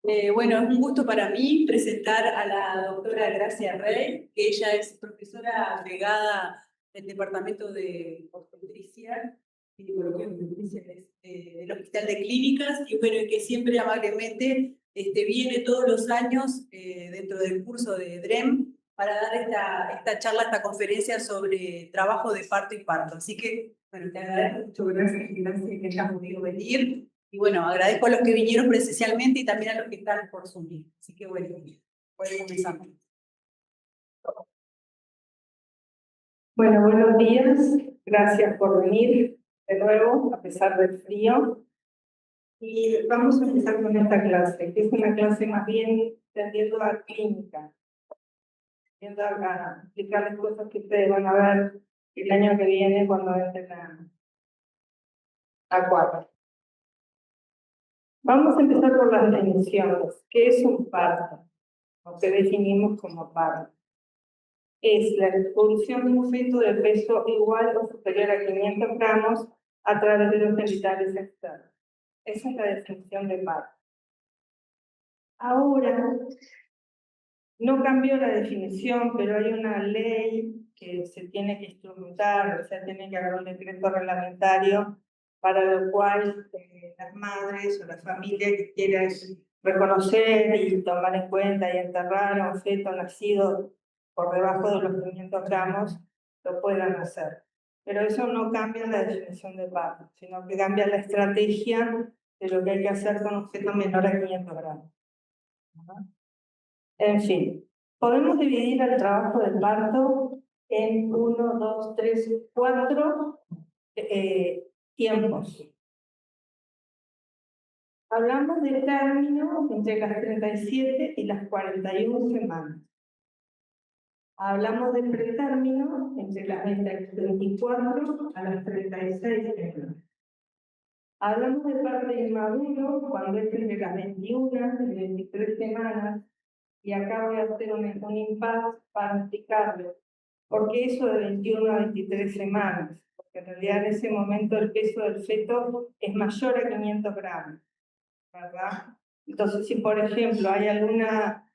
Bueno, es un gusto para mí presentar a la doctora Gracia Rey, que ella es profesora agregada del Departamento de Obstetricia y Ginecología Obstetricia del Hospital de Clínicas, y bueno, y que siempre amablemente viene todos los años dentro del curso de DREM para dar esta charla, esta conferencia sobre trabajo de parto y parto. Así que, bueno, te agradezco mucho, gracias que hayas podido venir. Y bueno, agradezco a los que vinieron presencialmente y también a los que están por Zoom. Así que bueno, podemos comenzar. Bueno, buenos días. Gracias por venir de nuevo, a pesar del frío. Y vamos a empezar con esta clase, que es una clase más bien tendiendo a clínica, tendiendo a explicarles cosas que ustedes van a ver el año que viene cuando entren a cuarto. Vamos a empezar por las definiciones. ¿Qué es un parto? O que definimos como parto. Es la expulsión de un feto de peso igual o superior a 500 gramos a través de los genitales externos. Esa es la definición de parto. Ahora, no cambió la definición, pero hay una ley que se tiene que instrumentar, o sea, tiene que haber un decreto reglamentario para lo cual las madres o la familia que quiera reconocer y tomar en cuenta y enterrar a un feto nacido por debajo de los 500 gramos, lo puedan hacer. Pero eso no cambia la definición de parto, sino que cambia la estrategia de lo que hay que hacer con un feto menor a 500 gramos. En fin, podemos dividir el trabajo del parto en 1, 2, 3, 4 tiempos. Hablamos de término entre las 37 y las 41 semanas. Hablamos de pretérmino entre las 24 a las 36 semanas. Hablamos de parto inmaduro cuando es entre las 21 y 23 semanas. Y acá voy a hacer un impasse para explicarlo. ¿Por qué eso de 21 a 23 semanas? Porque en realidad en ese momento el peso del feto es mayor a 500 gramos, ¿verdad? Entonces, si por ejemplo hay alguna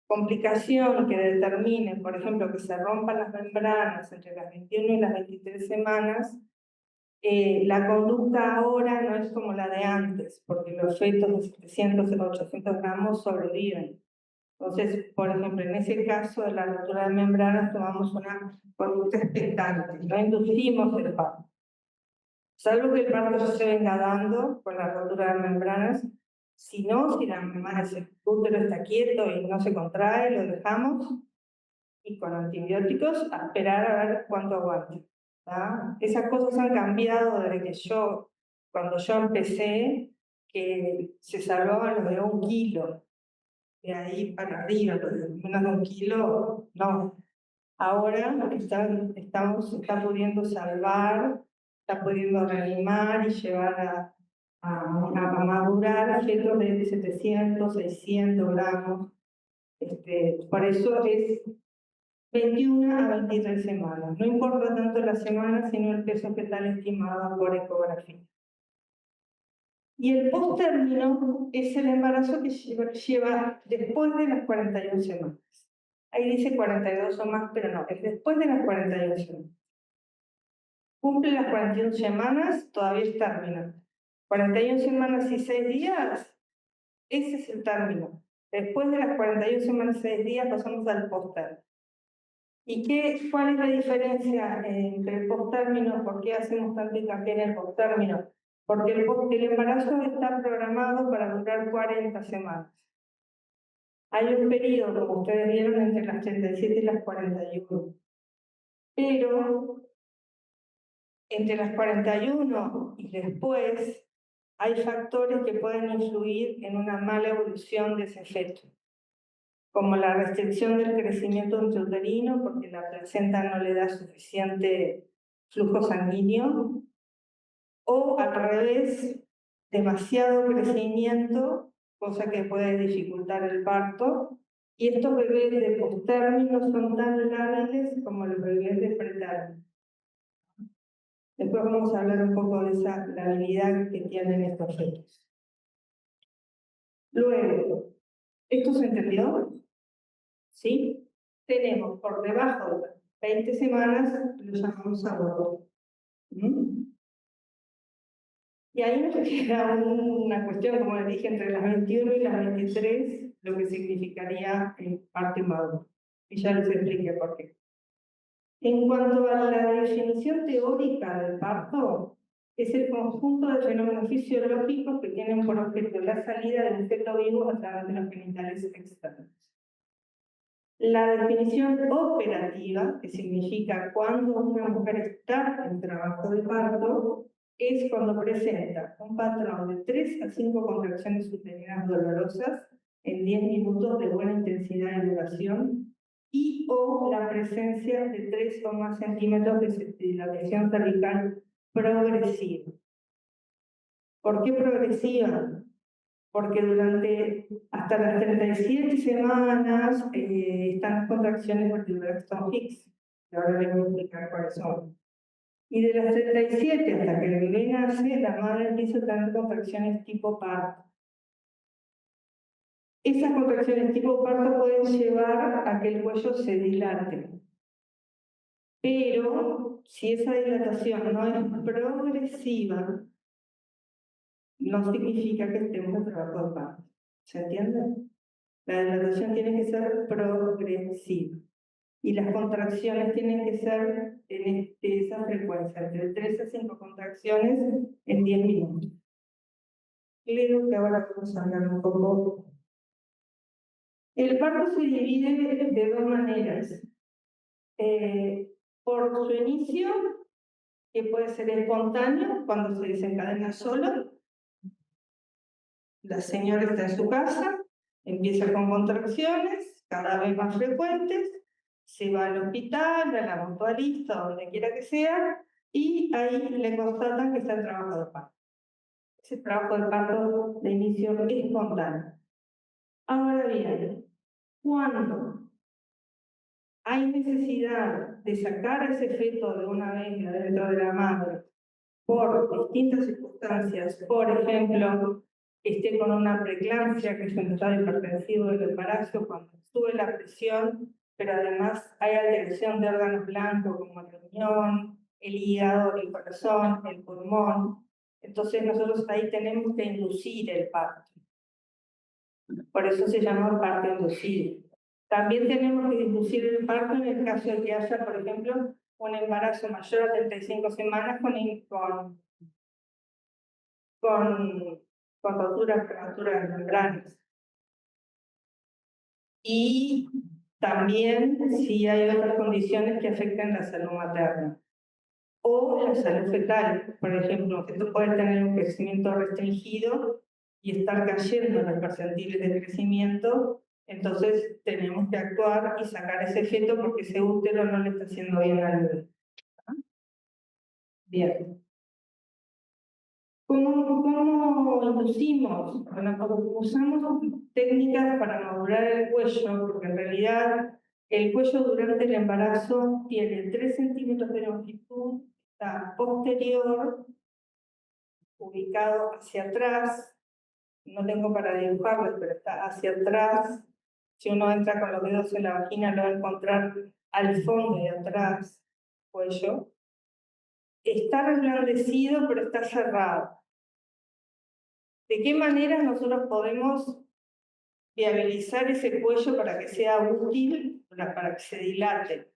complicación que determine, por ejemplo, que se rompan las membranas entre las 21 y las 23 semanas, la conducta ahora no es como la de antes, porque los fetos de 700 a 800 gramos sobreviven. Entonces, por ejemplo, en ese caso de la rotura de membranas tomamos una conducta expectante, no inducimos el parto. Salvo que el parto se venga dando con la rotura de membranas, si no, si la membrana, el útero está quieto y no se contrae, lo dejamos y con antibióticos a esperar a ver cuánto aguante. Esas cosas han cambiado desde que cuando yo empecé, que se salvaban los de 1 kilo. De ahí para arriba, menos de 1 kilo, no. Ahora está pudiendo salvar, está pudiendo reanimar y llevar a madurar fetos de 700, 600 gramos. Por eso es 21 a 23 semanas. No importa tanto la semana, sino el peso fetal estimado por ecografía. Y el posttérmino es el embarazo que lleva después de las 41 semanas. Ahí dice 42 o más, pero no, es después de las 41 semanas. Cumple las 41 semanas, todavía es término. 41 semanas y 6 días, ese es el término. Después de las 41 semanas y 6 días pasamos al posttérmino. ¿Y cuál es la diferencia entre el posttérmino? ¿Por qué hacemos tanto hincapié en el posttérmino? Porque el embarazo está programado para durar 40 semanas. Hay un periodo, como ustedes vieron, entre las 37 y las 41. Pero entre las 41 y después hay factores que pueden influir en una mala evolución de ese feto, como la restricción del crecimiento intrauterino, porque la placenta no le da suficiente flujo sanguíneo, o al revés, demasiado crecimiento, cosa que puede dificultar el parto, y estos bebés de posttérmino son tan lábiles como los bebés de pretérmino. Después vamos a hablar un poco de esa labilidad que tienen estos fetos. Luego, ¿esto se entendió? ¿Sí? Tenemos por debajo de 20 semanas, lo llamamos aborto. Y ahí nos queda una cuestión, como les dije, entre las 21 y las 23, lo que significaría el parto inmaduro. Y ya les expliqué por qué. En cuanto a la definición teórica del parto, es el conjunto de fenómenos fisiológicos que tienen por objeto la salida de un feto vivo a través de los genitales externos. La definición operativa, que significa cuando una mujer está en trabajo de parto, es cuando presenta un patrón de 3 a 5 contracciones uterinas dolorosas en 10 minutos de buena intensidad y duración y o la presencia de 3 o más centímetros de dilatación cervical progresiva. ¿Por qué progresiva? Porque hasta las 37 semanas están las contracciones vertebrales Hicks, que ahora les voy a explicar cuáles son. Y de las 37 hasta que el bebé nace, la madre empieza a tener contracciones tipo parto. Esas contracciones tipo parto pueden llevar a que el cuello se dilate. Pero si esa dilatación no es progresiva, no significa que estemos en trabajo de parto. ¿Se entiende? La dilatación tiene que ser progresiva. Y las contracciones tienen que ser en esa frecuencia, entre 3 a 5 contracciones en 10 minutos. Creo que ahora vamos a hablar un poco. El parto se divide de dos maneras. Por su inicio, que puede ser espontáneo, cuando se desencadena solo. La señora está en su casa, empieza con contracciones cada vez más frecuentes, se va al hospital, a la mutualista, donde quiera que sea, y ahí le constatan que está en trabajo de parto. Ese trabajo de parto de inicio es espontáneo. Ahora bien, cuando hay necesidad de sacar ese feto de una vez de dentro de la madre por distintas circunstancias, por ejemplo, esté con una preeclampsia, que es un estado hipertensivo del embarazo, cuando sube la presión, pero además hay alteración de órganos blancos como el riñón, el hígado, el corazón, el pulmón. Entonces nosotros ahí tenemos que inducir el parto. Por eso se llama parto inducido. También tenemos que inducir el parto en el caso de que haya, por ejemplo, un embarazo mayor a 35 semanas con roturas prematuras de membranas. Y también si hay otras condiciones que afecten la salud materna o la salud fetal. Por ejemplo, esto puede tener un crecimiento restringido y estar cayendo en los percentiles de crecimiento, entonces tenemos que actuar y sacar ese feto porque ese útero no le está haciendo bien al bebé. Bien. ¿Cómo inducimos? Bueno, usamos técnicas para madurar el cuello, porque en realidad el cuello durante el embarazo tiene 3 centímetros de longitud, está posterior, ubicado hacia atrás. No tengo para dibujarlo, pero está hacia atrás. Si uno entra con los dedos en la vagina, lo va a encontrar al fondo de atrás, cuello. Está reblandecido, pero está cerrado. ¿De qué manera nosotros podemos viabilizar ese cuello para que sea útil, para que se dilate?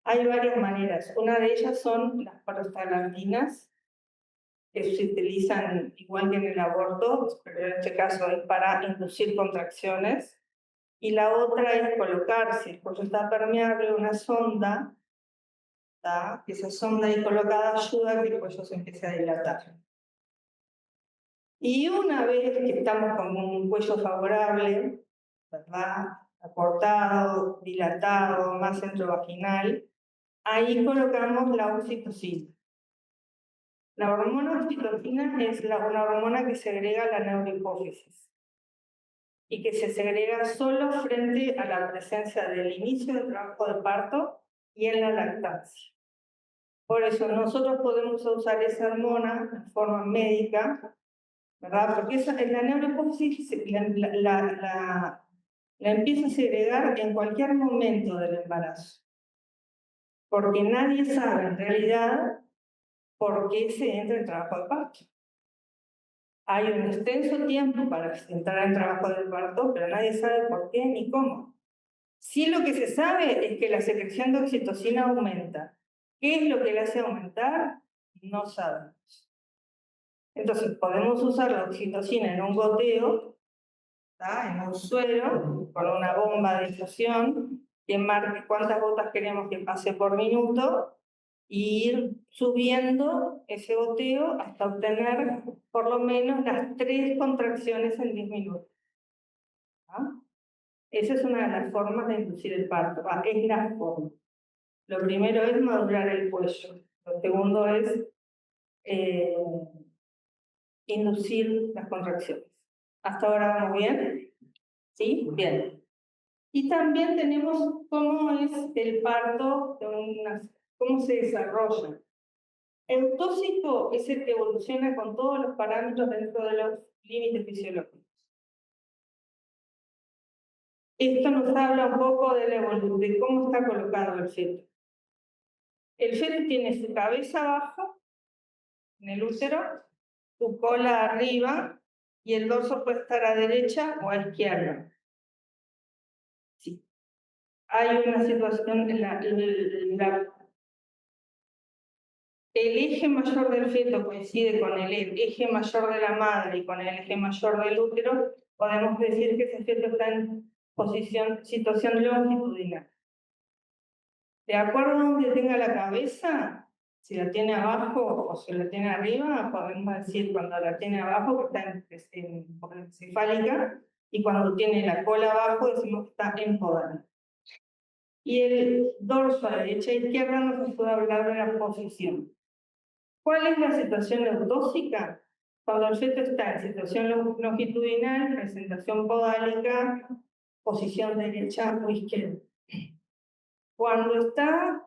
Hay varias maneras. Una de ellas son las prostaglandinas, que se utilizan igual que en el aborto, pero en este caso es para inducir contracciones. Y la otra es colocar, si el cuello está permeable, una sonda. Esa sonda ahí colocada ayuda a que el cuello se empiece a dilatar. Y una vez que estamos con un cuello favorable, ¿verdad?, acortado, dilatado, más centrovaginal, ahí colocamos la oxitocina. La hormona oxitocina es una hormona que segrega la neurohipófisis y que se segrega solo frente a la presencia del inicio del trabajo de parto y en la lactancia. Por eso nosotros podemos usar esa hormona en forma médica ¿verdad? Porque la neurohipófisis la empieza a segregar en cualquier momento del embarazo. Porque nadie sabe en realidad por qué se entra en trabajo de parto. Hay un extenso tiempo para entrar en trabajo de parto, pero nadie sabe por qué ni cómo. Sí, lo que se sabe es que la secreción de oxitocina aumenta. ¿Qué es lo que la hace aumentar? No sabemos. Entonces, podemos usar la oxitocina en un goteo, ¿tá? En un suero, con una bomba de infusión, que marque cuántas gotas queremos que pase por minuto, y ir subiendo ese goteo hasta obtener por lo menos las 3 contracciones en 10 minutos. ¿tá? Esa es una de las formas de inducir el parto. Es la forma. Lo primero es madurar el cuello. Lo segundo es inducir las contracciones. ¿Hasta ahora vamos bien? ¿Sí? Bien. Y también tenemos cómo es el parto, cómo se desarrolla. El tóxico es el que evoluciona con todos los parámetros dentro de los límites fisiológicos. Esto nos habla un poco de cómo está colocado el feto. El feto tiene su cabeza abajo, en el útero, su cola arriba, y el dorso puede estar a derecha o a izquierda. Sí. Hay una situación, el eje mayor del feto coincide con el eje mayor de la madre y con el eje mayor del útero, podemos decir que ese feto está en situación longitudinal. De acuerdo a donde tenga la cabeza, si la tiene abajo o si la tiene arriba, podemos decir cuando la tiene abajo que está en cefálica, y cuando tiene la cola abajo decimos que está en podálica. Y el dorso a derecha e izquierda nos puede hablar de la posición. ¿Cuál es la situación eutóxica? Cuando el feto está en situación longitudinal, presentación podálica, posición derecha o izquierda. Cuando está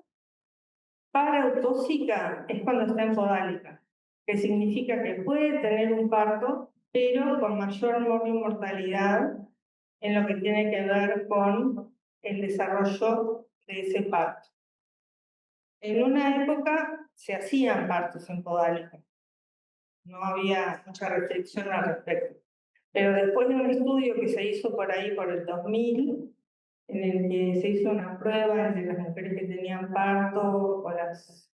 paraeutóxica es cuando está en podálica, que significa que puede tener un parto, pero con mayor mortalidad en lo que tiene que ver con el desarrollo de ese parto. En una época se hacían partos en podálica. No había mucha restricción al respecto. Pero después de un estudio que se hizo por ahí por el 2000, en el que se hizo una prueba entre las mujeres que tenían parto o las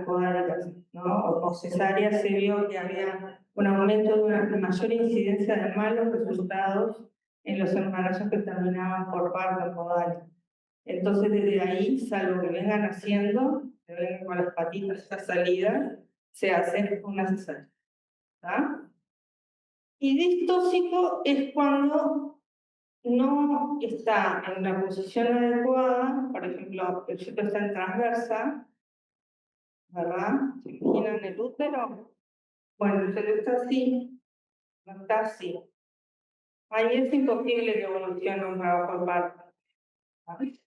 podálicas, ¿no? o cesáreas, se vio que había un aumento de una mayor incidencia de malos resultados en los embarazos que terminaban por parto podálico. Entonces, desde ahí, salvo que vengan haciendo, que vengan con las patitas ya salidas, se hace una cesárea. ¿tá? Y distóxico es cuando no está en una posición adecuada, por ejemplo, el feto está en transversa, ¿verdad? ¿Se imaginan el útero? Bueno, el feto está así, no está así. Ahí es imposible que evolucione un trabajo de parto. ¿vale?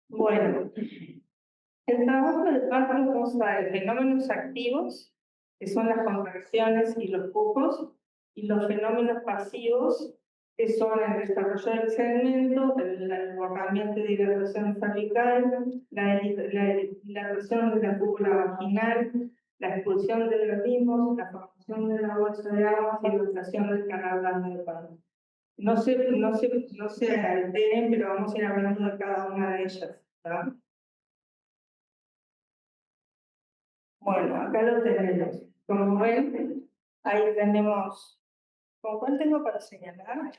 Bueno, el trabajo de parto consta de fenómenos activos, que son las contracciones y los pujos, y los fenómenos pasivos, que son el desarrollo del segmento, el desbordamiento y dilatación cervical, la dilatación de la cúpula vaginal, la expulsión de los limos, la formación de la bolsa de agua y la ilustración del canal blando de parto. No se alteren, pero vamos a ir hablando de cada una de ellas. ¿tá? Bueno, acá lo tenemos. Como ven, ahí tenemos. ¿Con cuál tengo para señalar?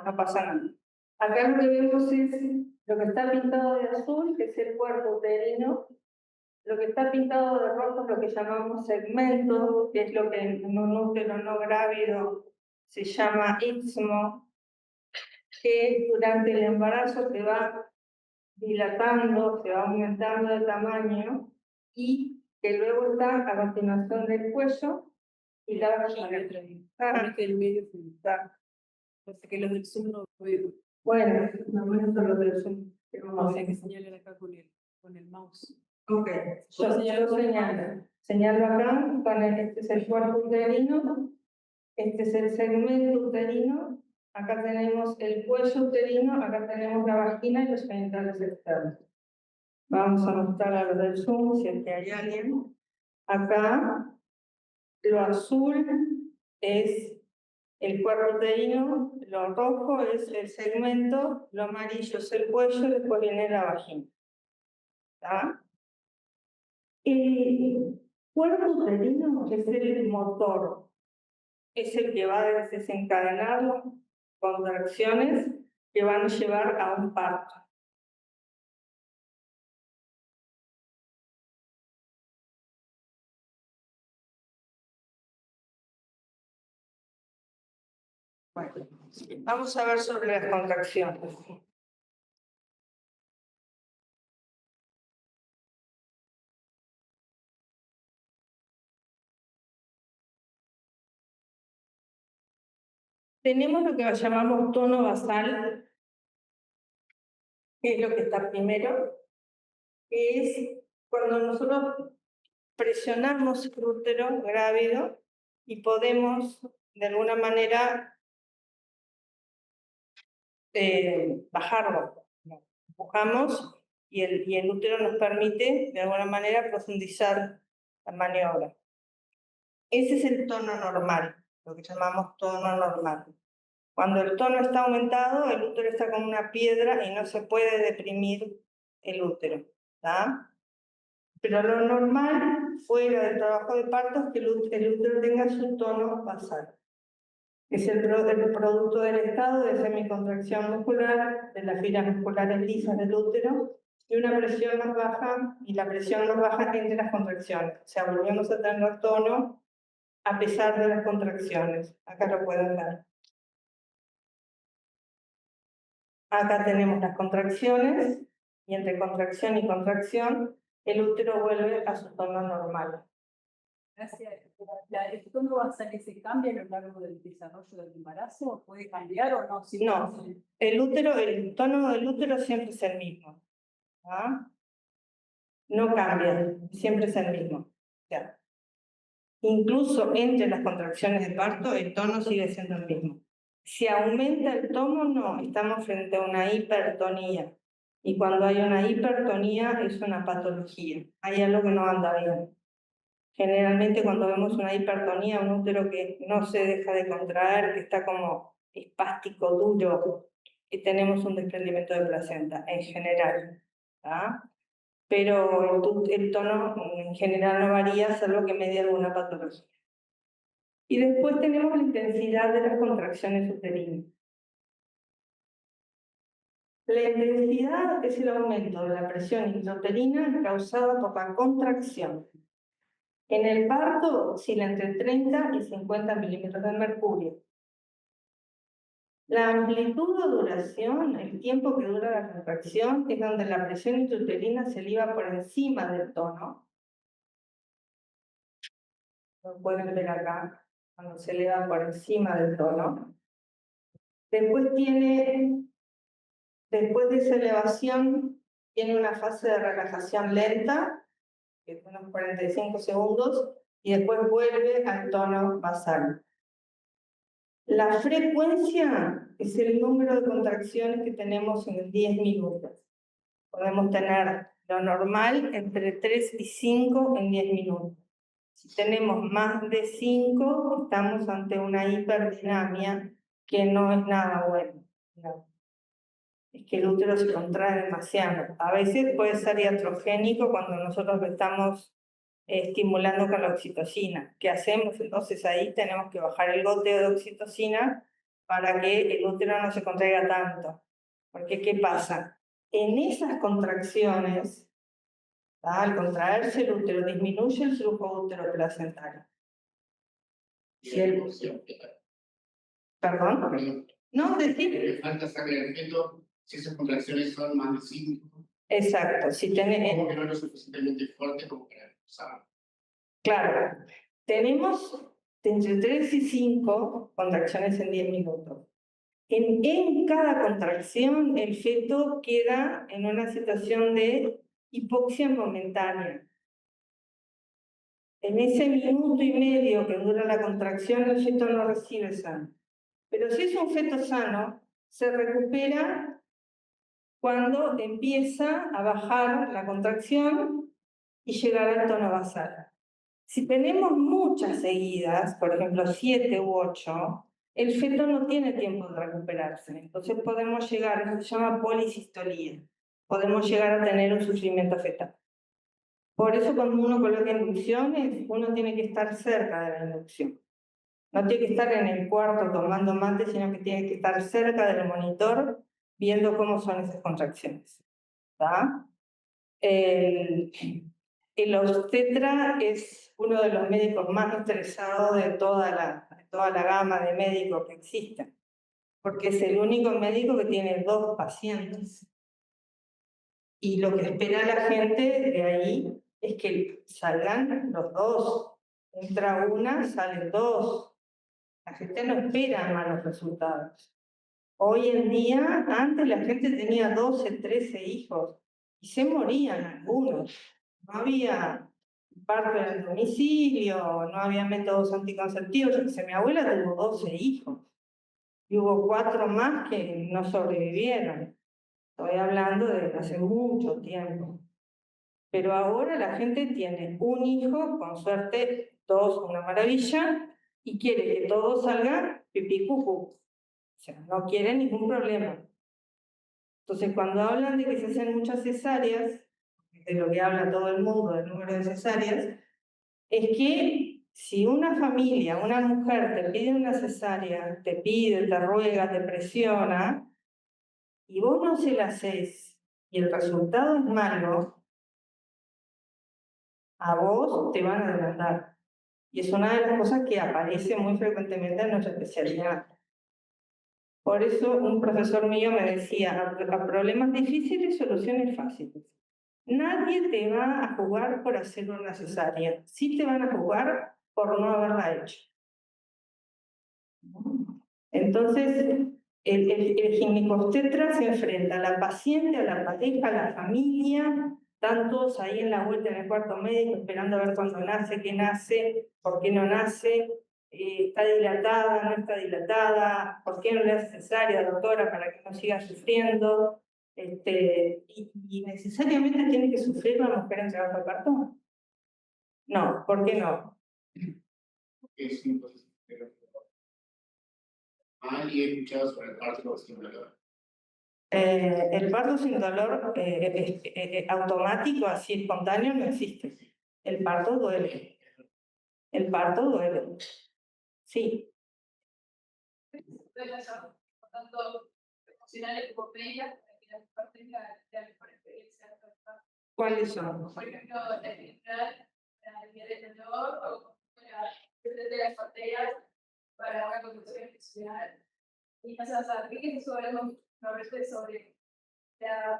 No pasa nada. Acá lo que vemos es lo que está pintado de azul, que es el cuerpo uterino. Lo que está pintado de rojo es lo que llamamos segmento, que es lo que en un útero no grávido se llama istmo, que durante el embarazo se va dilatando, se va aumentando de tamaño, y que luego está a continuación del cuello y la vagina. El medio está. Porque que los del Zoom no veo. Bueno, no me lo del Zoom. O sea, que señalen acá con él. con el mouse. Ok, yo señalo acá, este es el cuerpo uterino, este es el segmento uterino, acá tenemos el cuello uterino, acá tenemos la vagina y los genitales externos. Vamos a mostrar a los del Zoom, si es que hay alguien. Acá, lo azul es el cuerpo uterino, lo rojo es el segmento, lo amarillo es el cuello, después viene la vagina. ¿Está? El cuerpo uterino es el motor, es el que va a desencadenar contracciones que van a llevar a un parto. Bueno, vamos a ver sobre las contracciones. Tenemos lo que llamamos tono basal, que es lo que está primero, que es cuando nosotros presionamos el útero grávido y podemos, de alguna manera, bajarlo. Empujamos y el útero nos permite, de alguna manera, profundizar la maniobra. Ese es el tono normal, lo que llamamos tono normal. Cuando el tono está aumentado, el útero está como una piedra y no se puede deprimir el útero. ¿Tá? Pero lo normal, fuera del trabajo de parto, es que el útero tenga su tono basal. Es el producto del estado de semicontracción muscular, de las filas musculares lisas del útero, y una presión más baja, y la presión más baja entre las contracciones. O sea, volvemos a tener tono a pesar de las contracciones. Acá lo pueden ver. Acá tenemos las contracciones, y entre contracción y contracción, el útero vuelve a su tono normal. Gracias. ¿El tono basal se cambia a lo largo del desarrollo del embarazo? ¿Puede cambiar o no? Si no, el tono del útero siempre es el mismo. ¿Ah? No cambia, siempre es el mismo. Ya. Incluso entre las contracciones de parto, el tono sigue siendo el mismo. Si aumenta el tono, no, estamos frente a una hipertonía. Y cuando hay una hipertonía es una patología. Hay algo que no anda bien. Generalmente cuando vemos una hipertonía, un útero que no se deja de contraer, que está como espástico, duro, y tenemos un desprendimiento de placenta, en general. ¿Ah? Pero el tono en general no varía, salvo que medie alguna patología. Y después tenemos la intensidad de las contracciones uterinas. La intensidad es el aumento de la presión intrauterina causada por la contracción. En el parto oscila entre 30 y 50 milímetros de mercurio. La amplitud o duración, el tiempo que dura la contracción, es donde la presión intrauterina se eleva por encima del tono. Lo pueden ver acá, cuando se eleva por encima del tono. Después de esa elevación, tiene una fase de relajación lenta, que es unos 45 segundos, y después vuelve al tono basal. La frecuencia es el número de contracciones que tenemos en 10 minutos. Podemos tener lo normal entre 3 y 5 en 10 minutos. Si tenemos más de 5, estamos ante una hiperdinamia que no es nada bueno. No. Es que el útero se contrae demasiado. A veces puede ser iatrogénico cuando nosotros lo estamos estimulando con la oxitocina. ¿Qué hacemos? Entonces ahí tenemos que bajar el goteo de oxitocina para que el útero no se contraiga tanto. Porque ¿qué pasa? En esas contracciones, al contraerse el útero, disminuye el flujo útero-placentario. ¿Perdón? No, decir. Falta sangre en el feto si esas contracciones son más de 5. Exacto. Si tenés. Como que no es lo suficientemente fuerte como para usar. Claro. Tenemos entre 3 y 5 contracciones en 10 minutos. En cada contracción, el feto queda en una situación de hipoxia momentánea. En ese minuto y medio que dura la contracción, el feto no recibe sangre. Pero si es un feto sano, se recupera cuando empieza a bajar la contracción y llegar al tono basal. Si tenemos muchas seguidas, por ejemplo 7 u 8, el feto no tiene tiempo de recuperarse. Entonces podemos llegar, eso se llama polisistolía, podemos llegar a tener un sufrimiento fetal. Por eso cuando uno coloca inducciones, uno tiene que estar cerca de la inducción. No tiene que estar en el cuarto tomando mate, sino que tiene que estar cerca del monitor viendo cómo son esas contracciones. ¿Está? El obstetra es uno de los médicos más estresados de toda la gama de médicos que existen, porque es el único médico que tiene 2 pacientes. Y lo que espera la gente de ahí es que salgan los 2. Entra una, salen 2. La gente no espera malos resultados. Hoy en día, antes la gente tenía 12, 13 hijos y se morían algunos. No había parto en el domicilio, no había métodos anticonceptivos. Yo que sé, mi abuela tuvo 12 hijos y hubo 4 más que no sobrevivieron. Estoy hablando de hace mucho tiempo. Pero ahora la gente tiene un hijo, con suerte 2, una maravilla, y quiere que todo salga pipí cucú. O sea, no quiere ningún problema. Entonces, cuando hablan de que se hacen muchas cesáreas, de lo que habla todo el mundo del número de cesáreas, es que si una familia, una mujer te pide una cesárea, te pide, te ruega, te presiona, y vos no se la haces, y el resultado es malo, a vos te van a demandar. Y es una de las cosas que aparece muy frecuentemente en nuestra especialidad. Por eso un profesor mío me decía, a problemas difíciles, soluciones fáciles. Nadie te va a jugar por hacer una cesárea. Sí te van a jugar por no haberla hecho. Entonces, el ginecobstetra se enfrenta a la paciente, a la pareja, a la familia, están todos ahí en la vuelta en el cuarto médico esperando a ver cuándo nace, qué nace, por qué no nace, está dilatada, no está dilatada, por qué no le hace cesárea, doctora, para que no siga sufriendo. Y necesariamente tiene que sufrir la mujer en trabajo de parto. No, ¿por qué no? Es un proceso y he escuchado sobre el parto sin dolor. El parto sin dolor automático, así espontáneo, no existe. El parto duele. El parto duele. Sí. Tanto emocionales como previas, para que las partes ya por experiencia. ¿Cuáles son? Por ejemplo, la central, para aliviar el dolor, o para de las parteras, para una conducción emocional. Y no sé, o sea, ¿qué es sobre la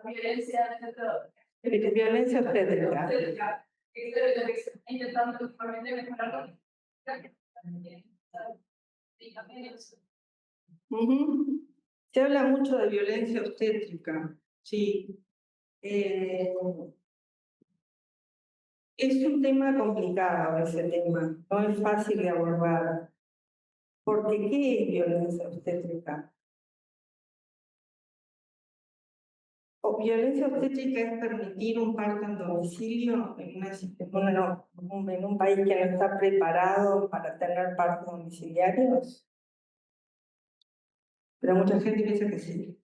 violencia dentro de violencia obstétrica? Que es lo que se está intentando actualmente mejorar. Y también eso. Se habla mucho de violencia obstétrica, sí. Es un tema complicado ese tema, no es fácil de abordar. Porque ¿qué es violencia obstétrica? Violencia obstétrica es permitir un parto en domicilio en un país que no está preparado para tener partos domiciliarios. Pero mucha gente piensa que sí.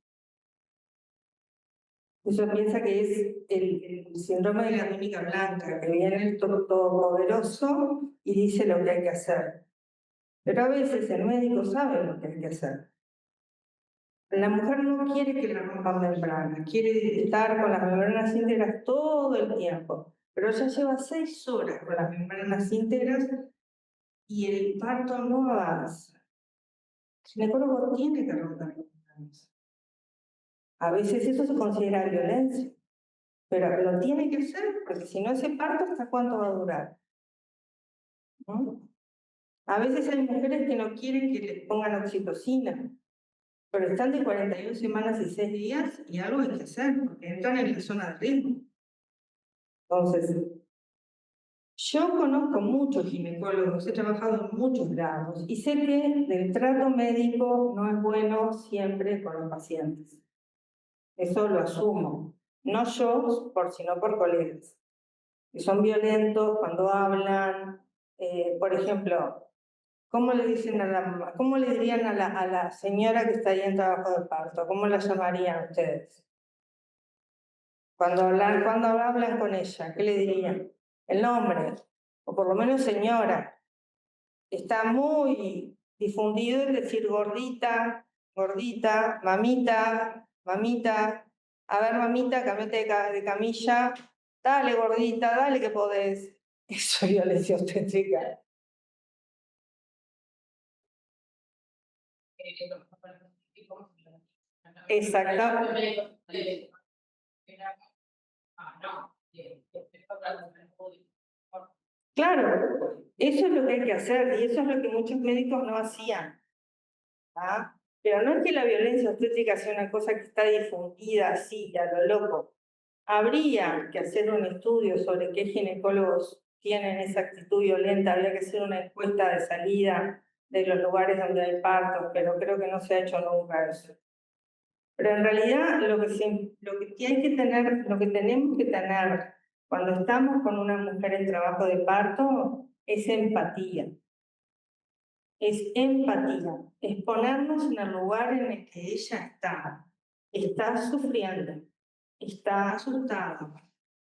Eso piensa que es el síndrome de la túnica blanca, que viene el todopoderoso y dice lo que hay que hacer. Pero a veces el médico sabe lo que hay que hacer. La mujer no quiere que la rompan membranas, quiere estar con las membranas íntegras todo el tiempo, pero ella lleva 6 horas con las membranas íntegras y el parto no avanza. El ginecólogo tiene que romper las membranas. A veces eso se considera violencia, pero lo tiene que hacer, porque si no ese parto, ¿hasta cuánto va a durar? ¿No? A veces hay mujeres que no quieren que les pongan oxitocina, pero están de 41 semanas y 6 días y algo hay que hacer, porque entran en la zona de riesgo. Entonces, yo conozco muchos ginecólogos, he trabajado en muchos grados y sé que del trato médico no es bueno siempre con los pacientes. Eso lo asumo. No yo, sino por colegas. Que son violentos cuando hablan. Por ejemplo, ¿cómo le dirían a la señora que está ahí en trabajo de parto? ¿Cómo la llamarían ustedes? Cuando hablan con ella, ¿qué le dirían? El nombre, o por lo menos señora. Está muy difundido el decir gordita, gordita, mamita, mamita. A ver, mamita, cambiate de camilla. Dale, gordita, dale que podés. Eso es violencia obstétrica. Exacto. Claro, eso es lo que hay que hacer y eso es lo que muchos médicos no hacían. ¿Ah? Pero no es que la violencia obstétrica sea una cosa que está difundida así, a lo loco. Habría que hacer un estudio sobre qué ginecólogos tienen esa actitud violenta, habría que hacer una encuesta de salida de los lugares donde hay partos, pero creo que no se ha hecho nunca eso. Pero en realidad lo que tenemos que tener cuando estamos con una mujer en trabajo de parto es empatía. Es empatía, es ponernos en el lugar en el que ella está sufriendo, está asustada,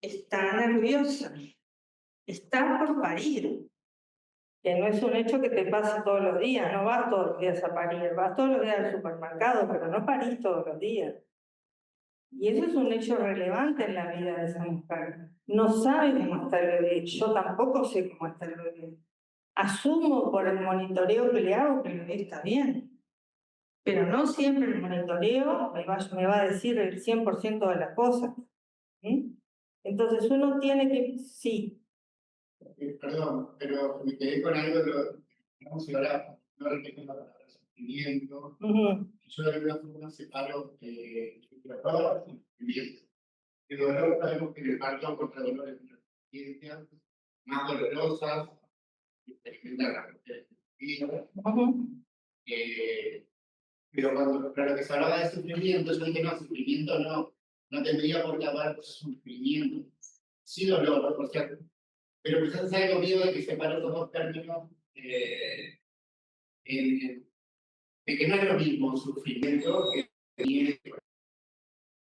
está nerviosa, está por parir, que no es un hecho que te pase todos los días, no vas todos los días a parir, vas todos los días al supermercado, pero no parís todos los días. Y eso es un hecho relevante en la vida de esa mujer. No sabe cómo está el bebé, yo tampoco sé cómo está el bebé. Asumo por el monitoreo que le hago que el bebé está bien, pero no siempre el monitoreo me va a decir el 100% de las cosas. Entonces uno tiene que, sí. Perdón, pero me quedé con algo de lo que vamos a hablar, no repito la palabra sufrimiento. Yo de alguna forma separo dolor y sufrimiento. El dolor sabemos que el parto contra dolor es una experiencia más dolorosas que experimentar la mujer. Pero cuando lo que se hablaba de sufrimiento, yo dije, no, sufrimiento no tendría por qué hablar de sufrimiento. Sí dolor, por cierto. Pero quizás hay algo mío de que separo los dos términos de que no es lo mismo sufrimiento que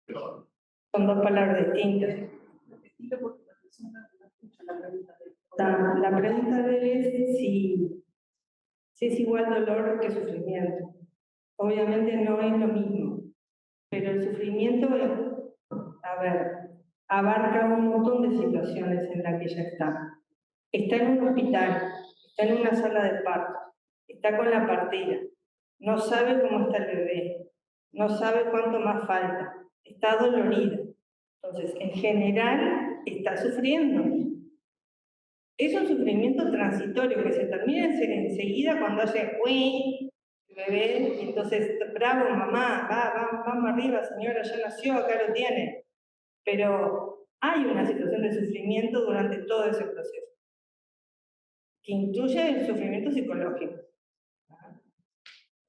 dolor. Son dos palabras distintas. La pregunta de él es si es igual dolor que sufrimiento. Obviamente no es lo mismo, pero el sufrimiento, a ver, abarca un montón de situaciones en las que ella está. Está en un hospital, está en una sala de parto, está con la partera, no sabe cómo está el bebé, no sabe cuánto más falta, está dolorida. Entonces, en general, está sufriendo. Es un sufrimiento transitorio que se termina enseguida cuando hace ¡uy! El bebé, y entonces, bravo mamá, vamos arriba señora, ya nació, acá lo tiene. Pero hay una situación de sufrimiento durante todo ese proceso, que incluye el sufrimiento psicológico.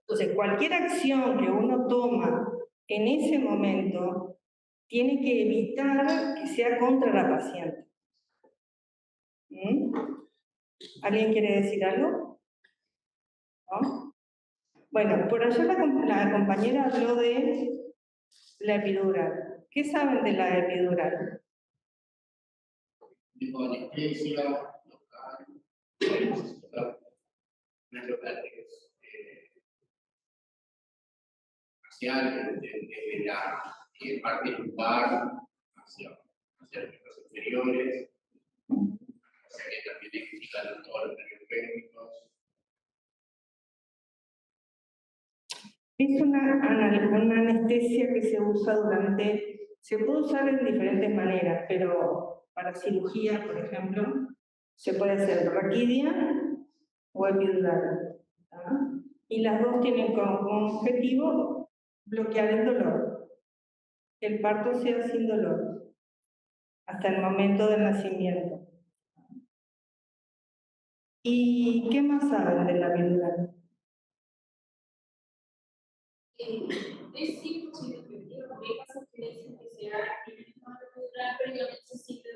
Entonces, cualquier acción que uno toma en ese momento tiene que evitar que sea contra la paciente. ¿Alguien quiere decir algo? ¿No? Bueno, por allá la compañera habló de la epidural. ¿Qué saben de la epidural? Tipo anestesia, facial, desde la parte lumbar hacia los inferiores, o sea que también explican todos los nervios pélvicos. Es una anestesia que se usa se puede usar en diferentes maneras, pero para cirugía, por ejemplo, se puede hacer raquidia o epidural. Y las dos tienen como objetivo bloquear el dolor, que el parto sea sin dolor. hasta el momento del nacimiento. ¿Y qué más saben de la epidural? Es 100% efectivo, porque hay casos que dicen que se da pero yo necesito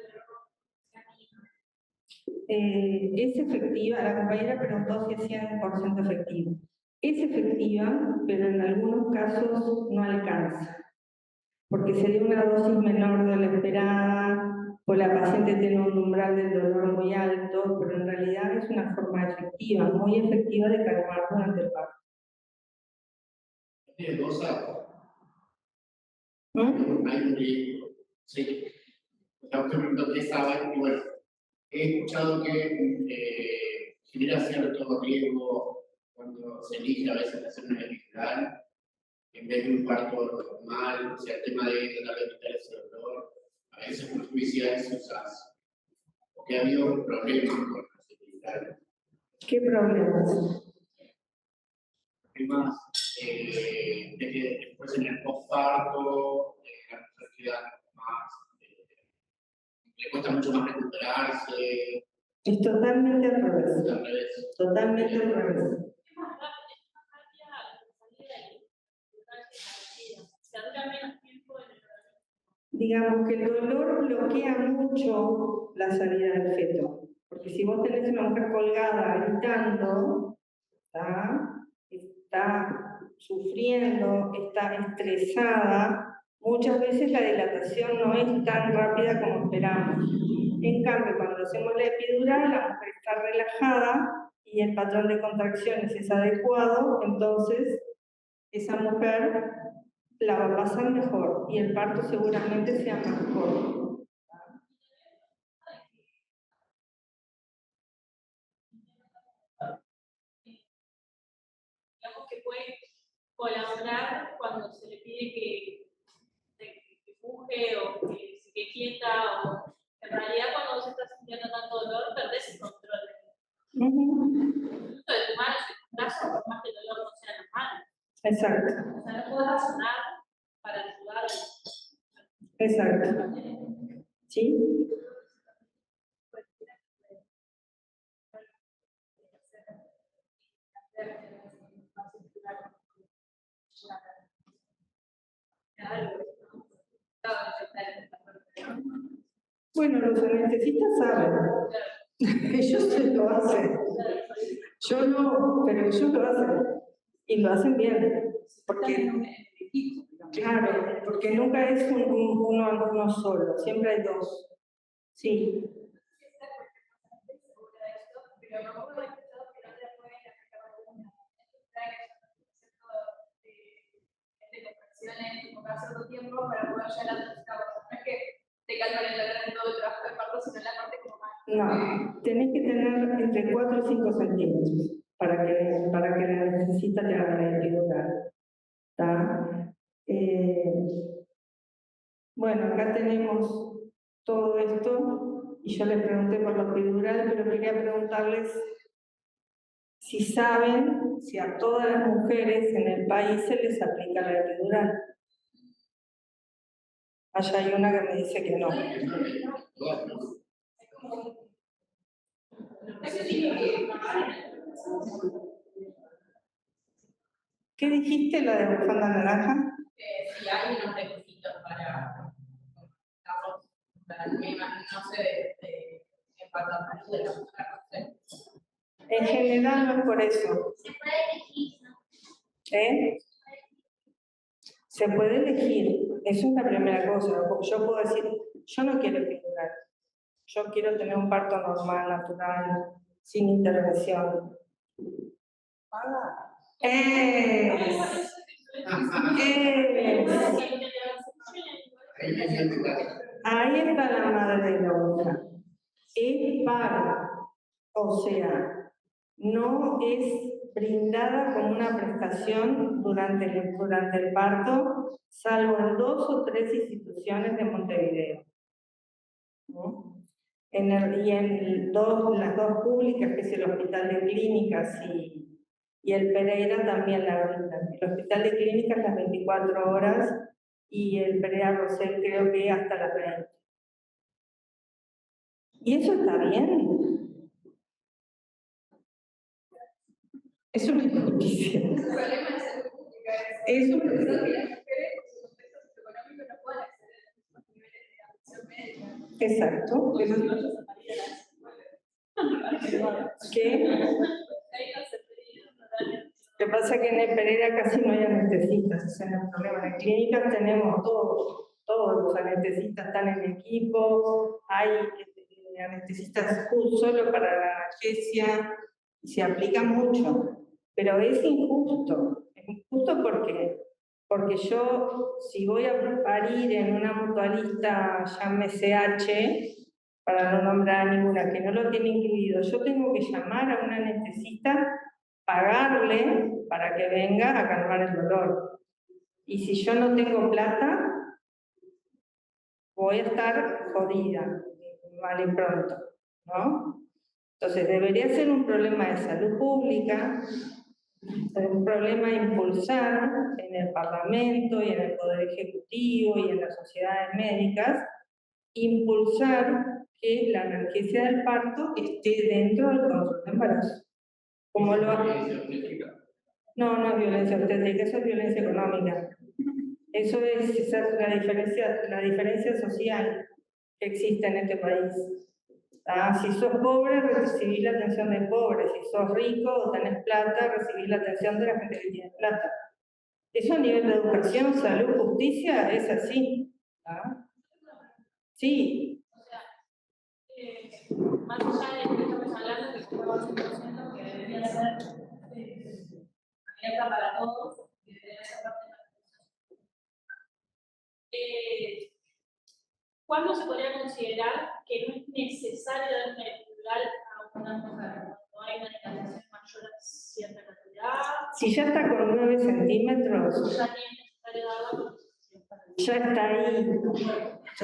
es efectiva, la compañera preguntó si es 100% efectiva. Es efectiva, pero en algunos casos no alcanza, porque sería una dosis menor de la esperada, o la paciente tiene un umbral del dolor muy alto, pero en realidad es una forma efectiva, muy efectiva de calmar durante el parto. Tiene dos años. ¿Mm? Hay un riesgo. Sí. La usted preguntó qué saben, y bueno, he escuchado que genera cierto riesgo cuando se elige a veces hacer una epidural en vez de un parto normal, o sea, el tema de tratar de evitar ese dolor, a veces por suicidas se usa, porque ha habido problemas con las epidurales. ¿Qué problemas? Problemas de que después en el postparto, la mujer queda más, le cuesta mucho más recuperarse. Es totalmente al revés. Al revés. Totalmente al revés. Digamos que el dolor bloquea mucho la salida del feto. Porque si vos tenés una mujer colgada gritando, está sufriendo, está estresada, muchas veces la dilatación no es tan rápida como esperamos. En cambio, cuando hacemos la epidural, la mujer está relajada y el patrón de contracciones es adecuado, entonces esa mujer la va a pasar mejor y el parto seguramente sea más corto. Digamos que puede colaborar cuando se le pide que empuje o que se quede quieta, o en realidad cuando vos estás sintiendo tanto dolor, perdés el control de tu mano, de tu brazo, por más que el dolor no sea normal. Exacto. O sea, no puedes razonar para ayudar. Exacto. ¿Sí? Bueno, los anestesistas saben. Ellos lo hacen. Yo no, pero ellos lo hacen. Y lo hacen bien. Porque, claro, porque nunca es uno solo, siempre hay dos. Sí. Pero no puedo decir que no te pueden afectar alguna. De contracciones, como cada cierto tiempo, para poder llegar a la cabo. No es que te calman el dolor en todo el trabajo de parto, sino en la parte como más. No, tenés que tener entre 4 y 5 centímetros para que la necesita te haga la epidural. Bueno, acá tenemos todo esto y yo les pregunté por la epidural, pero quería preguntarles si saben si a todas las mujeres en el país se les aplica la epidural. Allá hay una que me dice que no. ¿Qué dijiste, la de bufanda naranja? Si hay unos requisitos para no sé, en cuanto a salud de la mujer, no sé. En general no es por eso. Se puede elegir, ¿no? Se puede elegir, eso es la primera cosa, porque yo puedo decir, yo no quiero epidural, yo quiero tener un parto normal, natural, sin intervención. Ahí está la madre de la otra. Es paga, o sea, no es brindada como una prestación durante el parto, salvo en 2 o 3 instituciones de Montevideo. ¿No? Las dos públicas, que es el Hospital de Clínicas y el Pereira, también la brindan. El Hospital de Clínicas las 24 horas y el Pereira Rosell creo que hasta las 20. Y eso está bien. Es una injusticia. El problema de salud pública Es un que las mujeres, por su contexto socioeconómico, no puedan acceder a los mismos niveles de atención médica. exacto. ¿Qué pasa? Que en Pereira casi no hay anestesistas, ese es el problema. En clínicas tenemos todos los anestesistas están en equipo, hay anestesistas solo para la analgesia, y se aplica mucho, pero es injusto porque yo, si voy a parir en una mutualista, llámese H, para no nombrar a ninguna que no lo tiene incluido, yo tengo que llamar a un anestesista, pagarle para que venga a calmar el dolor. Y si yo no tengo plata, voy a estar jodida, mal y pronto, ¿no? Entonces debería ser un problema de salud pública, un problema a impulsar en el Parlamento y en el Poder Ejecutivo y en las sociedades médicas, impulsar que la analgesia del parto esté dentro del control de embarazo. Como lo No, no es violencia obstétrica, eso es violencia económica. Eso es la diferencia social que existe en este país. Si sos pobre, recibís la atención de pobres. Si sos rico o tenés plata, recibís la atención de la gente que tiene plata. Eso a nivel de educación, salud, justicia, es así. Sí. O sea, más allá de lo que estamos hablando, que estamos 100%, que debería ser abierta para todos, que debería ser parte de la conversación. ¿Cuándo se podría considerar que no es necesario dar una epidural a una mujer? ¿Cuando hay una dilatación mayor a cierta cantidad? Si ya está con 9 centímetros, ya ni es necesario darla. Ya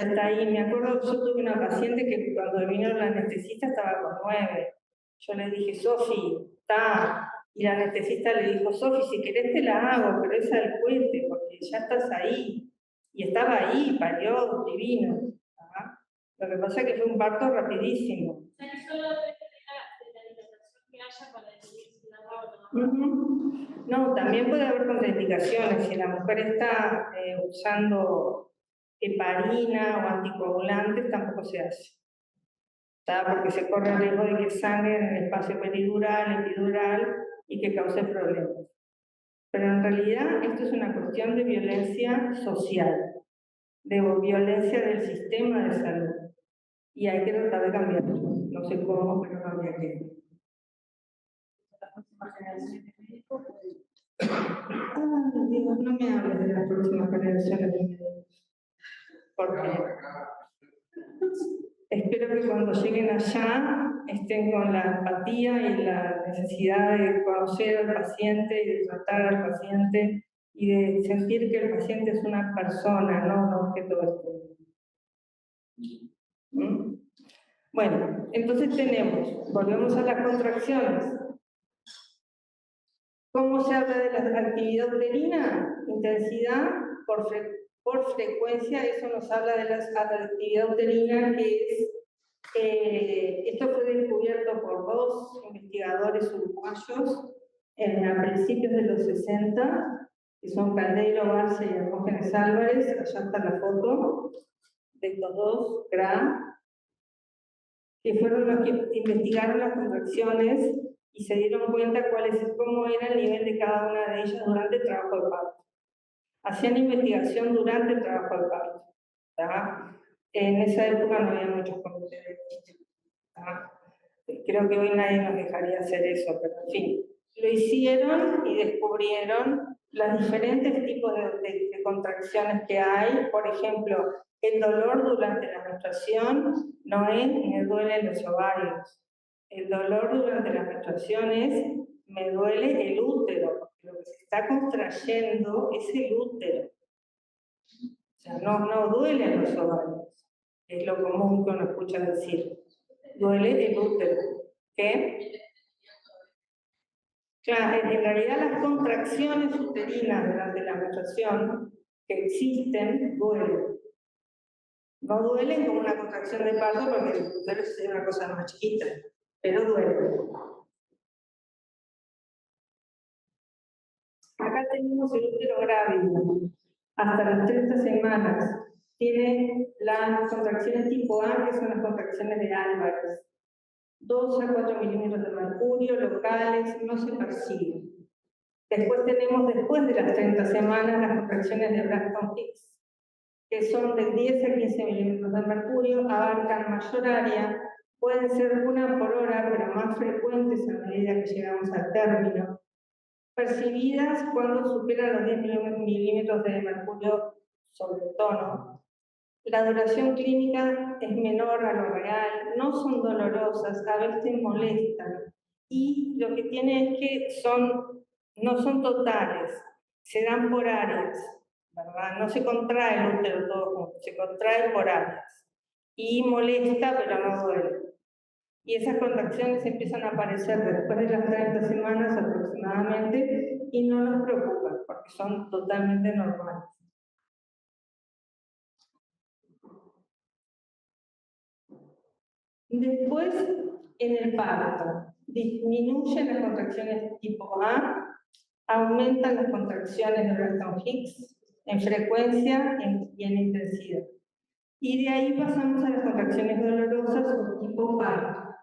está ahí. Me acuerdo, yo tuve una paciente que cuando vino la anestesista estaba con 9. Yo le dije, Sofi, está. Y la anestesista le dijo, Sofi, si querés te la hago, pero es al cohete, porque ya estás ahí. Y estaba ahí, parió, divino. Lo que pasa es que fue un parto rapidísimo. O sea, que solo depende de la dilatación que haya para decidir si la hago o no. No, también puede haber contraindicaciones. Si la mujer está usando heparina o anticoagulantes, tampoco se hace. Porque se corre el riesgo de que sangre en el espacio peridural, epidural y que cause problemas. Pero en realidad esto es una cuestión de violencia social, de violencia del sistema de salud. Y hay que tratar de cambiarlo. No sé cómo, pero habría que. La próxima generación de médicos. Digo, no me hables de las próximas generaciones de médicos. Porque espero que cuando lleguen allá estén con la empatía y la necesidad de conocer al paciente y de tratar al paciente y de sentir que el paciente es una persona, no un objeto de estudio. Bueno, entonces volvemos a las contracciones. ¿Cómo se habla de la actividad uterina? Intensidad por frecuencia, eso nos habla de la actividad uterina, que es, esto fue descubierto por 2 investigadores uruguayos a principios de los 60, que son Caldeiro Barcia y Hermógenes Álvarez. Allá está la foto de estos 2, que fueron los que investigaron las contracciones y se dieron cuenta cómo era el nivel de cada una de ellas durante el trabajo de parto. Hacían investigación durante el trabajo de parto. En esa época no había muchos comités. Creo que hoy nadie nos dejaría hacer eso, pero en fin. Lo hicieron y descubrieron los diferentes tipos de contracciones que hay. Por ejemplo, el dolor durante la menstruación no es me duelen los ovarios. El dolor durante la menstruación es me duele el útero, porque lo que se está contrayendo es el útero. O sea, no duelen los ovarios, es lo común que uno escucha decir. Duele el útero. ¿Qué? Claro, en realidad las contracciones uterinas durante la menstruación que existen duelen. No duelen como una contracción de parto porque el útero es una cosa más chiquita, pero duele. Acá tenemos el útero grávido, hasta las 30 semanas. Tiene las contracciones tipo A, que son las contracciones de Álvarez. 2 a 4 milímetros de mercurio, locales, no se perciben. Después tenemos, después de las 30 semanas, las contracciones de Braxton Hicks, que son de 10 a 15 milímetros de mercurio, abarcan mayor área, pueden ser 1 por hora, pero más frecuentes a medida que llegamos al término, percibidas cuando superan los 10 milímetros de mercurio sobre el tono. La duración clínica es menor a lo real, no son dolorosas, a veces molestan, y lo que tiene es que no son totales, se dan por áreas, ¿verdad? No se contrae el útero todo junto, se contrae por áreas. Y molesta, pero no duele. Y esas contracciones empiezan a aparecer después de las 30 semanas aproximadamente y no nos preocupan porque son totalmente normales. Después, en el parto, disminuyen las contracciones tipo A, aumentan las contracciones de Braxton Hicks en frecuencia y en intensidad. Y de ahí pasamos a las contracciones dolorosas o tipo parto,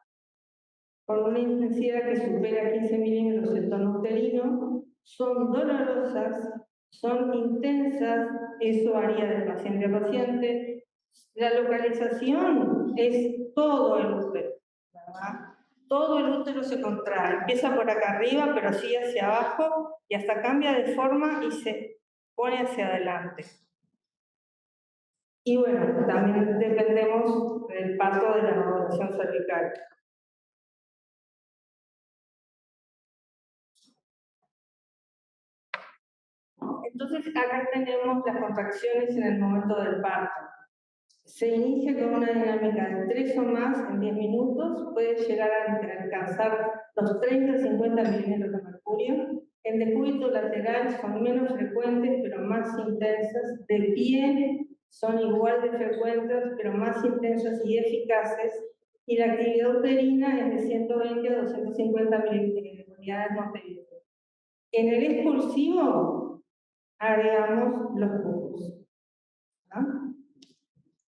con una intensidad que supera 15 milímetros el tono uterino, son dolorosas, son intensas, eso varía de paciente a paciente. La localización es todo el útero, ¿verdad? Todo el útero se contrae, empieza por acá arriba, pero sigue hacia abajo y hasta cambia de forma y se pone hacia adelante. Y bueno, también dependemos del parto de la evaluación cervical. Entonces, acá tenemos las contracciones en el momento del parto. Se inicia con una dinámica de 3 o más en 10 minutos, puede llegar a alcanzar los 30-50 milímetros de mercurio. En decúbito lateral son menos frecuentes, pero más intensas. De pie son igual de frecuentes, pero más intensas y eficaces. Y la actividad uterina es de 120 a 250 unidades montevideo. En el expulsivo, agregamos los pocos. ¿Ah?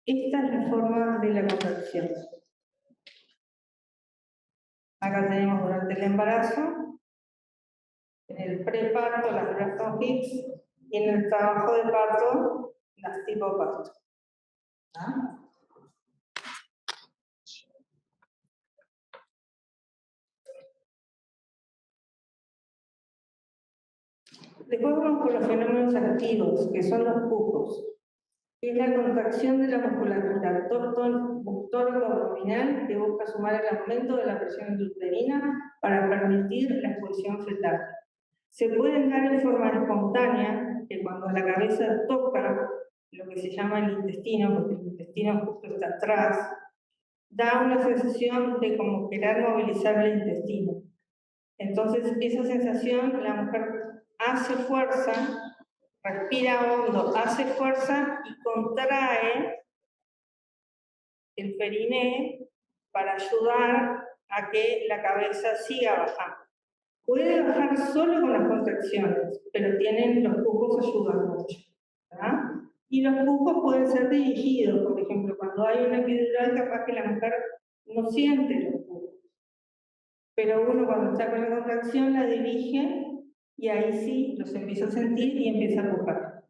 Esta es la forma de la contracción. Acá tenemos durante el embarazo, en el preparto las Braxton Hicks y en el trabajo de parto las tipo parto. ¿Ah? Después vamos con los fenómenos activos, que son los pujos. Es la contracción de la musculatura tóraco-abdominal que busca sumar el aumento de la presión intrauterina para permitir la expulsión fetal. Se pueden dar en forma espontánea, que cuando la cabeza toca lo que se llama el intestino, porque el intestino justo está atrás, da una sensación de como querer movilizar el intestino. Entonces, esa sensación, la mujer hace fuerza, respira hondo, hace fuerza y contrae el periné para ayudar a que la cabeza siga bajando. Puede bajar solo con las contracciones, pero los pujos ayudan mucho. ¿Verdad? Y los pujos pueden ser dirigidos, por ejemplo, cuando hay una epidural, capaz que la mujer no siente los pujos. Pero uno cuando está con la contracción la dirige y ahí sí los empieza a sentir y empieza a pujar.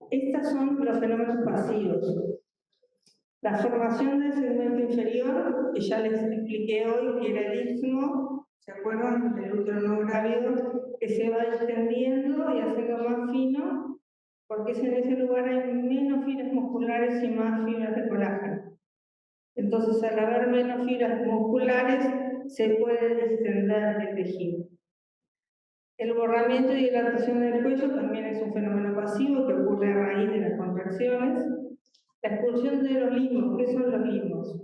Estos son los fenómenos pasivos. La formación del segmento inferior, que ya les expliqué hoy, que era el istmo, ¿se acuerdan? Del útero no grávido, que se va extendiendo y haciendo más fino, porque en ese lugar hay menos fibras musculares y más fibras de colágeno. Entonces, al haber menos fibras musculares, se puede distender el tejido. El borramiento y dilatación del cuello también es un fenómeno pasivo que ocurre a raíz de las contracciones. La expulsión de los limos, ¿qué son los limos?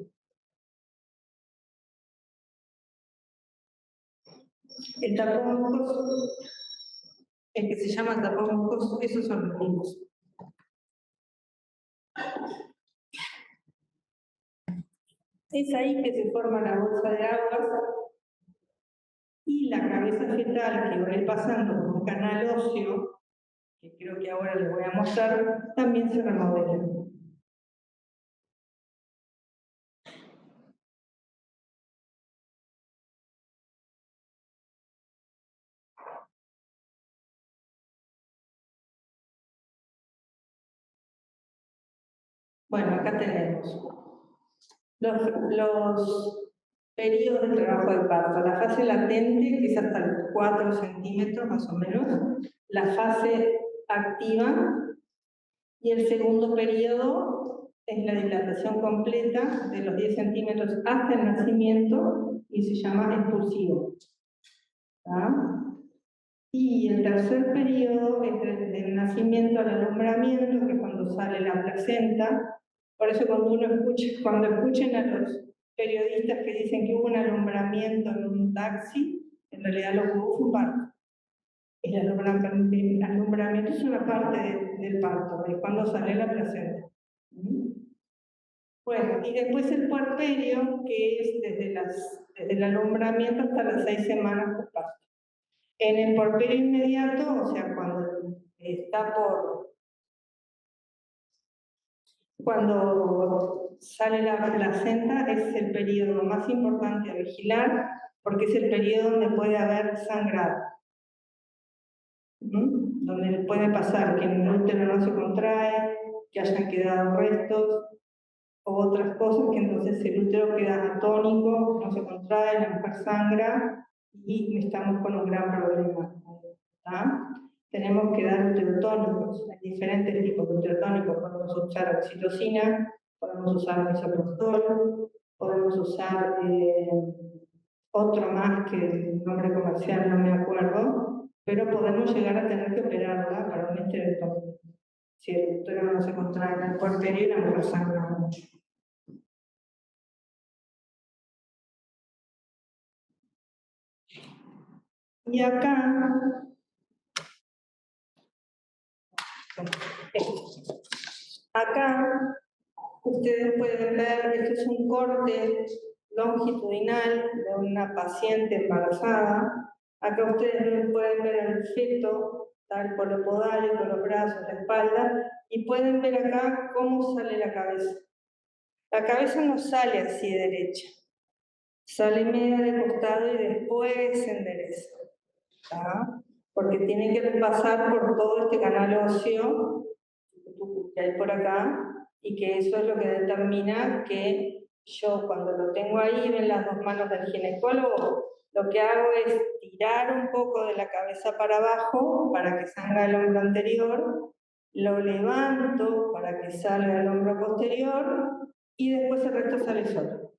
El tapón mucoso, el que se llama tapón mucoso, esos son los mismos. Es ahí que se forma la bolsa de aguas y la cabeza fetal que va a ir pasando por un canal óseo, que creo que ahora les voy a mostrar, también se remodela. Bueno, acá tenemos los periodos de trabajo de parto. La fase latente, que es hasta los 4 centímetros más o menos. La fase activa. Y el segundo periodo es la dilatación completa de los 10 centímetros hasta el nacimiento y se llama expulsivo. ¿Tá? Y el tercer periodo es del nacimiento al alumbramiento, que es cuando sale la placenta. Por eso cuando escuchen a los periodistas que dicen que hubo un alumbramiento en un taxi, en realidad lo que hubo fue un parto. El alumbramiento es una parte del parto, es cuando sale la placenta. Bueno, y después el puerperio, que es desde el alumbramiento hasta las 6 semanas de parto. En el puerperio inmediato, o sea, cuando sale la placenta, es el periodo más importante a vigilar, porque es el periodo donde puede haber sangrado. Donde puede pasar que el útero no se contrae, que hayan quedado restos o otras cosas, que entonces el útero queda atónico, no se contrae, la mujer sangra y estamos con un gran problema. ¿Tá? Tenemos que dar uterotónicos, hay diferentes tipos de uterotónicos, podemos usar oxitocina, podemos usar misoprostol, podemos usar otro más que el nombre comercial no me acuerdo, pero podemos llegar a tener que operarla para un esterectomía. Si el útero no se contrae en el puerperio y la mujer sangra mucho. Y acá ustedes pueden ver, este es un corte longitudinal de una paciente embarazada. Acá ustedes pueden ver el feto, el polo podálico, los brazos, la espalda, y pueden ver acá cómo sale la cabeza. La cabeza no sale así derecha, sale media de costado y después se endereza. ¿Tá? Porque tiene que pasar por todo este canal óseo que hay por acá, y que eso es lo que determina que yo, cuando lo tengo ahí en las dos manos del ginecólogo, lo que hago es tirar un poco de la cabeza para abajo para que salga el hombro anterior, lo levanto para que salga el hombro posterior y después el resto sale solo.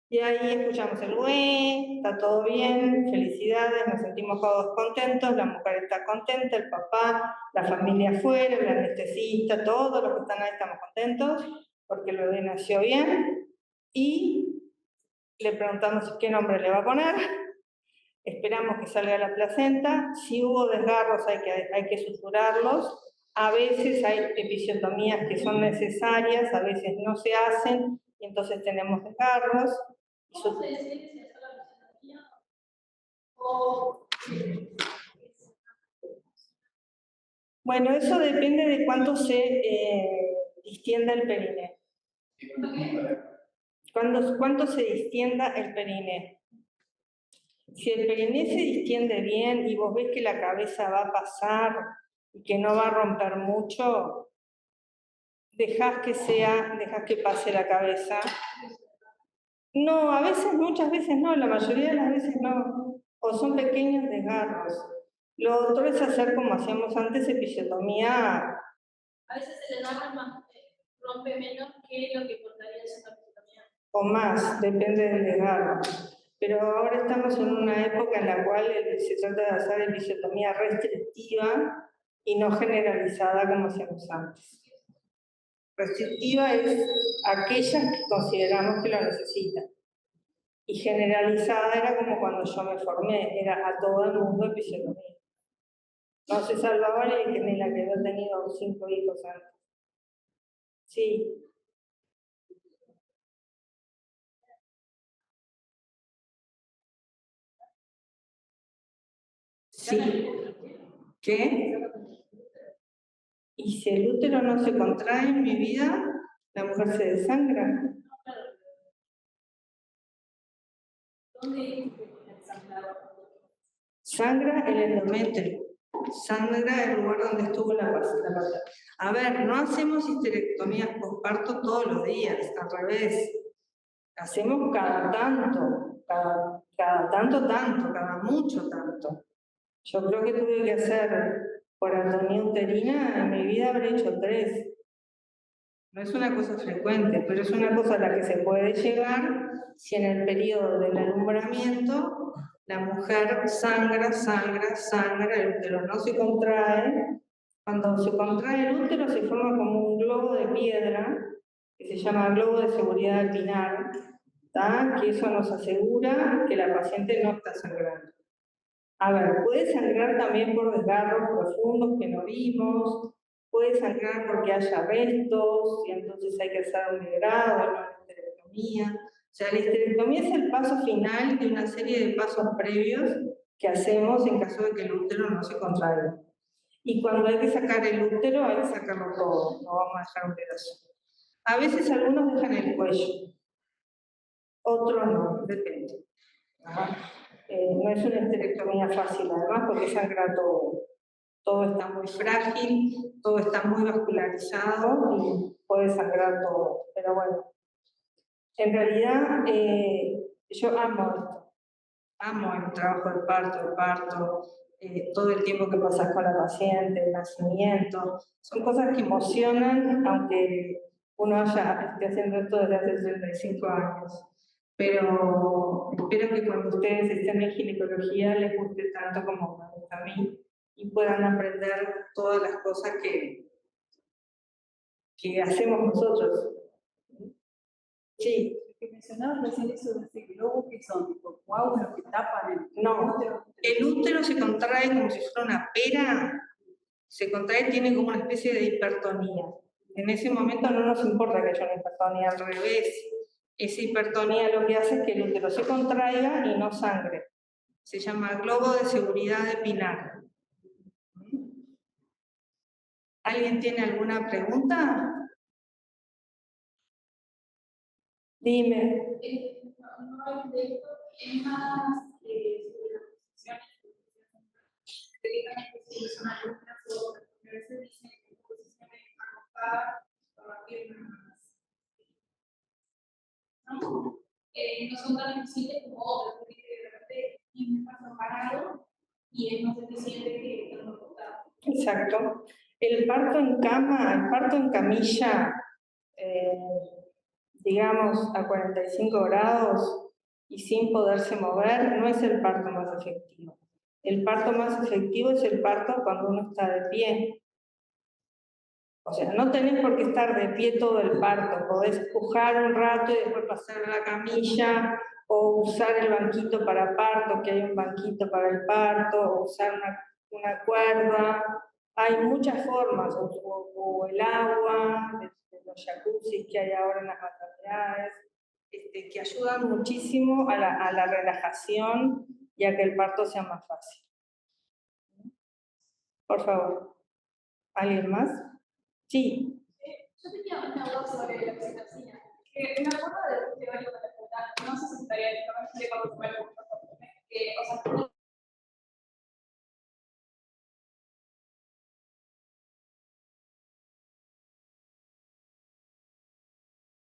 Y ahí escuchamos el güey, está todo bien, felicidades, nos sentimos todos contentos, la mujer está contenta, el papá, la familia afuera, el anestesista, todos los que están ahí estamos contentos porque el bebé nació bien y le preguntamos qué nombre le va a poner, esperamos que salga la placenta, si hubo desgarros hay que suturarlos, a veces hay episiotomías que son necesarias, a veces no se hacen y entonces tenemos desgarros. ¿Cómo se decide si hacer la episiotomía? O bueno, eso depende de cuánto se distienda el periné. ¿Cuánto se distienda el periné? Si el periné se distiende bien y vos ves que la cabeza va a pasar y que no va a romper mucho, dejás que pase la cabeza. No, a veces, muchas veces no, la mayoría de las veces no, o son pequeños desgarros. Lo otro es hacer como hacíamos antes, episiotomía. a veces el desgarro rompe menos que lo que cortaría esa episiotomía. O más, depende del desgarro. Pero ahora estamos en una época en la cual se trata de hacer episiotomía restrictiva y no generalizada como hacíamos antes. Restrictiva es aquellas que consideramos que lo necesitan. Y generalizada era como cuando yo me formé, era a todo el mundo episiotomía. No se salvaba ni la que había tenido 5 hijos antes. Sí. Sí. ¿Qué? Y si el útero no se contrae en mi vida, la mujer se desangra. ¿Dónde sangraba? Sangra el endometrio, sangra el lugar donde estuvo la pata. A ver, no hacemos histerectomías posparto todos los días, al revés. Hacemos cada tanto, cada mucho tanto. Yo creo que tuve que hacer por anatomía uterina, en mi vida habré hecho 3. No es una cosa frecuente, pero es una cosa a la que se puede llegar si en el periodo del alumbramiento la mujer sangra, el útero no se contrae. Cuando se contrae el útero se forma como un globo de piedra, que se llama globo de seguridad de Pinar, que eso nos asegura que la paciente no está sangrando. A ver, puede sangrar también por desgarros profundos que no vimos, puede sangrar porque haya restos, y entonces hay que hacer un degrado, una histerectomía. O sea, la histerectomía es el paso final de una serie de pasos previos que hacemos en caso de que el útero no se contraiga. Y cuando hay que sacar el útero, hay que sacarlo todo, no vamos a dejar un pedazo. A veces algunos dejan el cuello, otros no, depende. No es una histerectomía fácil, además, porque sangra todo. Todo está muy frágil, todo está muy vascularizado y puede sangrar todo. Pero bueno, en realidad yo amo esto. Amo el trabajo del parto, todo el tiempo que pasas con la paciente, el nacimiento. Son cosas que emocionan, aunque uno esté haciendo esto desde hace 35 años. Pero espero que cuando ustedes estén en ginecología les guste tanto como me gusta a mí y puedan aprender todas las cosas que hacemos nosotros. Sí. Que mencionabas recién eso de ese globo, que son tipo coágulos que tapan el No, el útero se contrae como si fuera una pera, se contrae, tiene como una especie de hipertonía. En ese momento no nos importa que haya una hipertonía, al revés. Esa hipertonía lo que hace es que el útero se contraiga y no sangre. Se llama globo de seguridad de Pinar. ¿Alguien tiene alguna pregunta? Dime. No hablan de esto, es más sobre las posiciones que son algunas o a veces dicen que posiciones acostadas o piernas no son tan eficientes como otras, porque de repente tiene un paso parado y es más eficiente que el acostado. Exacto. El parto en cama, el parto en camilla, digamos a 45 grados y sin poderse mover, no es el parto más efectivo. El parto más efectivo es el parto cuando uno está de pie. O sea, no tenés por qué estar de pie todo el parto, podés pujar un rato y después pasar a la camilla, o usar el banquito para parto, que hay un banquito para el parto, o usar una cuerda. Hay muchas formas, o el agua, de los jacuzzis que hay ahora en las maternidades, que ayudan muchísimo a la relajación y a que el parto sea más fácil. Por favor, ¿alguien más? Sí. Yo tenía una duda sobre la oxitocina. Que me acuerdo de un teórico de la facultad, no sé si estaría directamente cuando se muere, o sea,